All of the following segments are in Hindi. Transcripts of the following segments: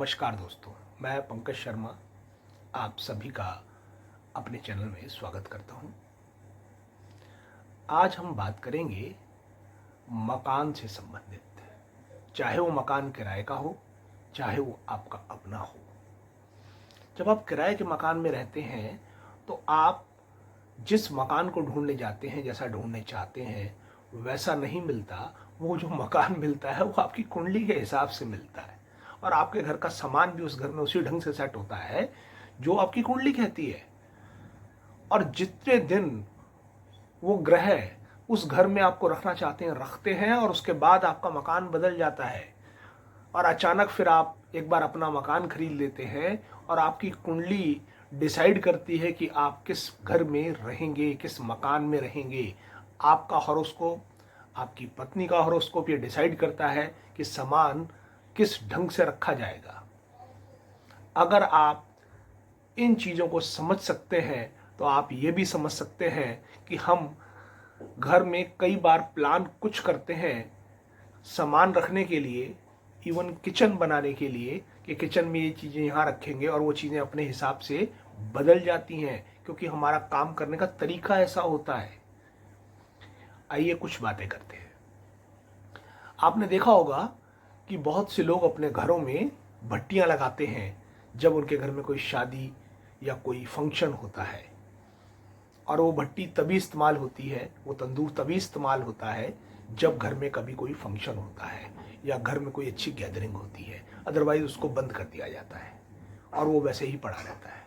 नमस्कार दोस्तों, मैं पंकज शर्मा आप सभी का अपने चैनल में स्वागत करता हूं। आज हम बात करेंगे मकान से संबंधित, चाहे वो मकान किराए का हो, चाहे वो आपका अपना हो। जब आप किराए के मकान में रहते हैं तो आप जिस मकान को ढूंढने जाते हैं, जैसा ढूंढने चाहते हैं, वैसा नहीं मिलता। वो जो मकान मिलता है वो आपकी कुंडली के हिसाब से मिलता है, और आपके घर का सामान भी उस घर में उसी ढंग से सेट होता है जो आपकी कुंडली कहती है। और जितने दिन वो ग्रह उस घर में आपको रखना चाहते हैं रखते हैं, और उसके बाद आपका मकान बदल जाता है और अचानक फिर आप एक बार अपना मकान खरीद लेते हैं, और आपकी कुंडली डिसाइड करती है कि आप किस घर में रहेंगे, किस मकान में रहेंगे। आपका हॉरोस्कोप, आपकी पत्नी का हॉरोस्कोप ये डिसाइड करता है कि सामान किस ढंग से रखा जाएगा। अगर आप इन चीज़ों को समझ सकते हैं तो आप ये भी समझ सकते हैं कि हम घर में कई बार प्लान कुछ करते हैं सामान रखने के लिए, इवन किचन बनाने के लिए, कि किचन में ये चीज़ें यहाँ रखेंगे, और वो चीज़ें अपने हिसाब से बदल जाती हैं क्योंकि हमारा काम करने का तरीका ऐसा होता है। आइए कुछ बातें करते हैं। आपने देखा होगा कि बहुत से लोग अपने घरों में भट्टियाँ लगाते हैं जब उनके घर में कोई शादी या कोई फंक्शन होता है, और वो भट्टी तभी इस्तेमाल होती है, वो तंदूर तभी इस्तेमाल होता है जब घर में कभी कोई फंक्शन होता है या घर में कोई अच्छी गैदरिंग होती है। अदरवाइज उसको बंद कर दिया जाता है और वो वैसे ही पड़ा रहता है,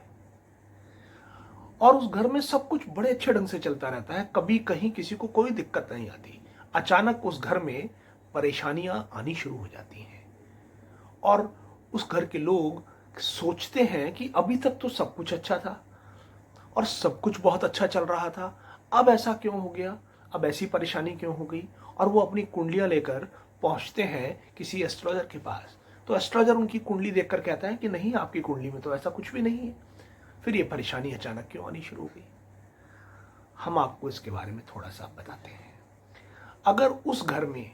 और उस घर में सब कुछ बड़े अच्छे ढंग से चलता रहता है, कभी कहीं किसी को कोई दिक्कत नहीं आती। अचानक उस घर में परेशानियां आनी शुरू हो जाती हैं, और उस घर के लोग सोचते हैं कि अभी तक तो सब कुछ अच्छा था और सब कुछ बहुत अच्छा चल रहा था, अब ऐसा क्यों हो गया, अब ऐसी परेशानी क्यों हो गई। और वो अपनी कुंडलियां लेकर पहुंचते हैं किसी एस्ट्रोलॉजर के पास, तो एस्ट्रोलॉजर उनकी कुंडली देखकर कहता है कि नहीं, आपकी कुंडली में तो ऐसा कुछ भी नहीं है। फिर ये परेशानी अचानक क्यों आनी शुरू हो गई, हम आपको इसके बारे में थोड़ा सा बताते हैं। अगर उस घर में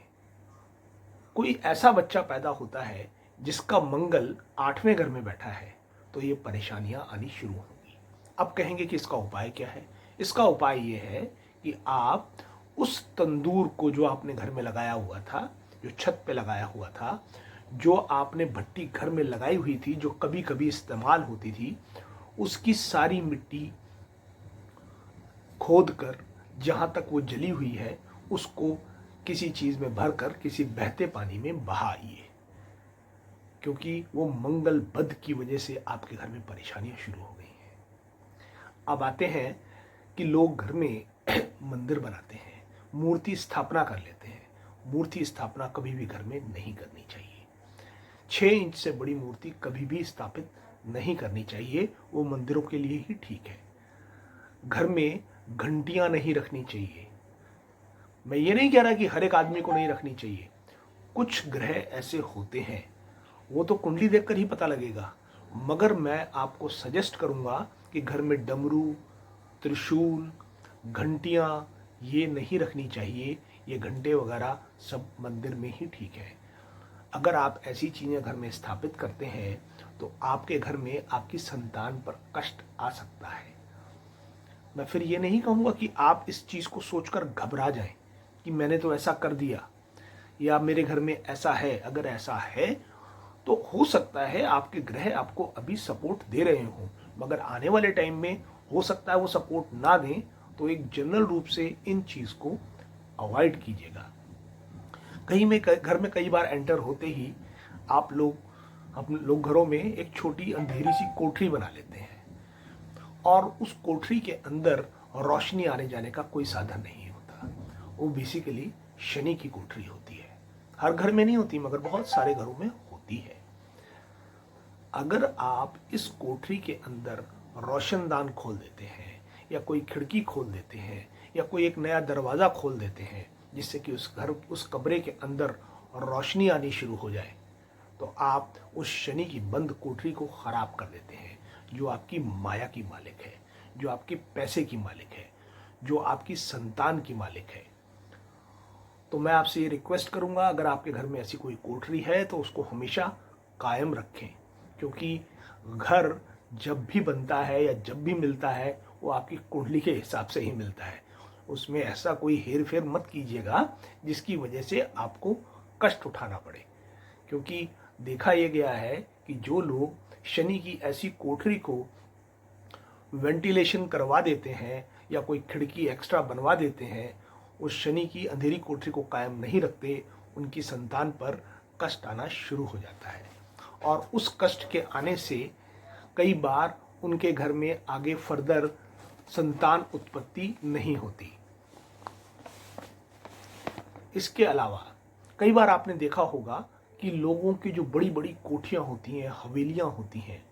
कोई ऐसा बच्चा पैदा होता है जिसका मंगल 8वें घर में बैठा है, तो ये परेशानियां आनी शुरू होंगी। अब कहेंगे कि इसका उपाय क्या है। इसका उपाय ये है कि आप उस तंदूर को जो आपने घर में लगाया हुआ था, जो छत पे लगाया हुआ था, जो आपने भट्टी घर में लगाई हुई थी, जो कभी कभी इस्तेमाल होती थी, उसकी सारी मिट्टी खोद कर जहाँ तक वो जली हुई है उसको किसी चीज़ में भरकर किसी बहते पानी में बहाइए, क्योंकि वो मंगल बद की वजह से आपके घर में परेशानियां शुरू हो गई हैं। अब आते हैं कि लोग घर में मंदिर बनाते हैं, मूर्ति स्थापना कर लेते हैं। मूर्ति स्थापना कभी भी घर में नहीं करनी चाहिए। 6 इंच से बड़ी मूर्ति कभी भी स्थापित नहीं करनी चाहिए, वो मंदिरों के लिए ही ठीक है। घर में घंटियां नहीं रखनी चाहिए। मैं ये नहीं कह रहा कि हर एक आदमी को नहीं रखनी चाहिए, कुछ ग्रह ऐसे होते हैं, वो तो कुंडली देखकर ही पता लगेगा, मगर मैं आपको सजेस्ट करूंगा कि घर में डमरू, त्रिशूल, घंटियां ये नहीं रखनी चाहिए। ये घंटे वगैरह सब मंदिर में ही ठीक है। अगर आप ऐसी चीज़ें घर में स्थापित करते हैं तो आपके घर में आपकी संतान पर कष्ट आ सकता है। मैं फिर ये नहीं कहूँगा कि आप इस चीज़ को सोचकर घबरा जाएं कि मैंने तो ऐसा कर दिया या मेरे घर में ऐसा है। अगर ऐसा है तो हो सकता है आपके ग्रह आपको अभी सपोर्ट दे रहे हों, मगर आने वाले टाइम में हो सकता है वो सपोर्ट ना दें। तो एक जनरल रूप से इन चीज़ को अवॉइड कीजिएगा। कहीं में घर में कई बार एंटर होते ही आप लोग घरों में एक छोटी अंधेरी सी कोठरी बना लेते हैं, और उस कोठरी के अंदर रोशनी आने जाने का कोई साधन नहीं होता। वो बेसिकली शनि की कोठरी होती है। हर घर में नहीं होती, मगर बहुत सारे घरों में होती है। अगर आप इस कोठरी के अंदर रोशनदान खोल देते हैं, या कोई खिड़की खोल देते हैं, या कोई एक नया दरवाज़ा खोल देते हैं, जिससे कि उस कमरे के अंदर रोशनी आनी शुरू हो जाए, तो आप उस शनि की बंद कोठरी को खराब कर देते हैं, जो आपकी माया की मालिक है, जो आपके पैसे की मालिक है, जो आपकी संतान की मालिक है। तो मैं आपसे ये रिक्वेस्ट करूंगा, अगर आपके घर में ऐसी कोई कोठरी है तो उसको हमेशा कायम रखें। क्योंकि घर जब भी बनता है या जब भी मिलता है वो आपकी कुंडली के हिसाब से ही मिलता है। उसमें ऐसा कोई हेर फेर मत कीजिएगा जिसकी वजह से आपको कष्ट उठाना पड़े। क्योंकि देखा यह गया है कि जो लोग शनि की ऐसी कोठरी को वेंटिलेशन करवा देते हैं या कोई खिड़की एक्स्ट्रा बनवा देते हैं, उस शनि की अंधेरी कोठरी को कायम नहीं रखते, उनकी संतान पर कष्ट आना शुरू हो जाता है। और उस कष्ट के आने से कई बार उनके घर में आगे फर्दर संतान उत्पत्ति नहीं होती। इसके अलावा कई बार आपने देखा होगा कि लोगों की जो बड़ी बड़ी कोठियां होती हैं, हवेलियां होती हैं,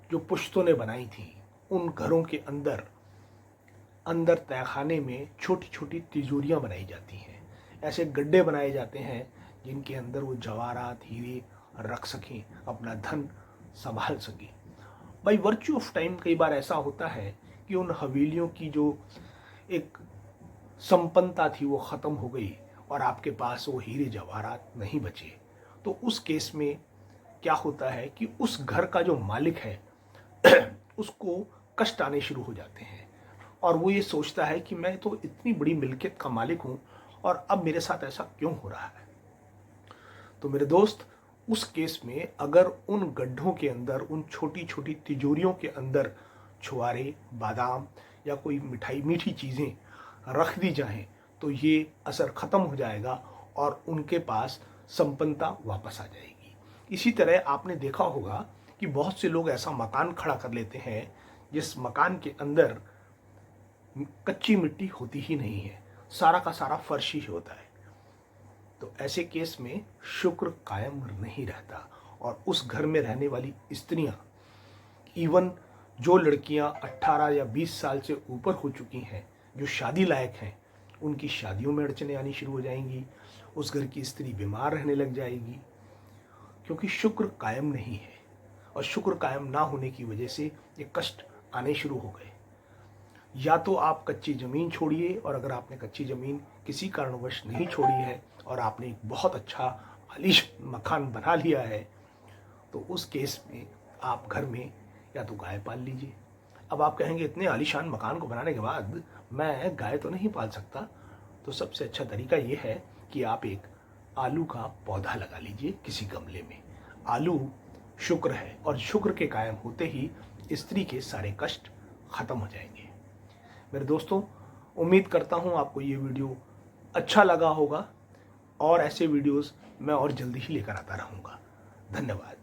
जो पुश्तों ने बनाई थी, उन घरों के अंदर तहखाने में छोटी छोटी तिजोरियां बनाई जाती हैं। ऐसे गड्ढे बनाए जाते हैं जिनके अंदर वो जवाहरात, हीरे रख सकें, अपना धन संभाल सकें। बाई वर्च्यू ऑफ टाइम कई बार ऐसा होता है कि उन हवेलियों की जो एक संपन्नता थी वो ख़त्म हो गई और आपके पास वो हीरे जवाहरात नहीं बचे। तो उस केस में क्या होता है कि उस घर का जो मालिक है उसको कष्ट आने शुरू हो जाते हैं और वो ये सोचता है कि मैं तो इतनी बड़ी मिल्कियत का मालिक हूँ और अब मेरे साथ ऐसा क्यों हो रहा है। तो मेरे दोस्त, उस केस में अगर उन गड्ढों के अंदर, उन छोटी छोटी तिजोरियों के अंदर छुआरे, बादाम या कोई मिठाई, मीठी चीज़ें रख दी जाएं तो ये असर ख़त्म हो जाएगा और उनके पास संपन्नता वापस आ जाएगी। इसी तरह आपने देखा होगा कि बहुत से लोग ऐसा मकान खड़ा कर लेते हैं जिस मकान के अंदर कच्ची मिट्टी होती ही नहीं है, सारा का सारा फर्श ही होता है। तो ऐसे केस में शुक्र कायम नहीं रहता और उस घर में रहने वाली स्त्रियां, इवन जो लड़कियां 18 या 20 साल से ऊपर हो चुकी हैं, जो शादी लायक हैं, उनकी शादियों में अड़चने आनी शुरू हो जाएंगी। उस घर की स्त्री बीमार रहने लग जाएगी क्योंकि शुक्र कायम नहीं है और शुक्र कायम ना होने की वजह से ये कष्ट आने शुरू हो गए। या तो आप कच्ची ज़मीन छोड़िए, और अगर आपने कच्ची ज़मीन किसी कारणवश नहीं छोड़ी है और आपने एक बहुत अच्छा आलीशान मकान बना लिया है तो उस केस में आप घर में या तो गाय पाल लीजिए। अब आप कहेंगे इतने आलीशान मकान को बनाने के बाद मैं गाय तो नहीं पाल सकता, तो सबसे अच्छा तरीका ये है कि आप एक आलू का पौधा लगा लीजिए किसी गमले में। आलू शुक्र है और शुक्र के कायम होते ही स्त्री के सारे कष्ट खत्म हो जाएंगे। मेरे दोस्तों, उम्मीद करता हूँ आपको ये वीडियो अच्छा लगा होगा और ऐसे वीडियोस मैं और जल्दी ही लेकर आता रहूँगा। धन्यवाद।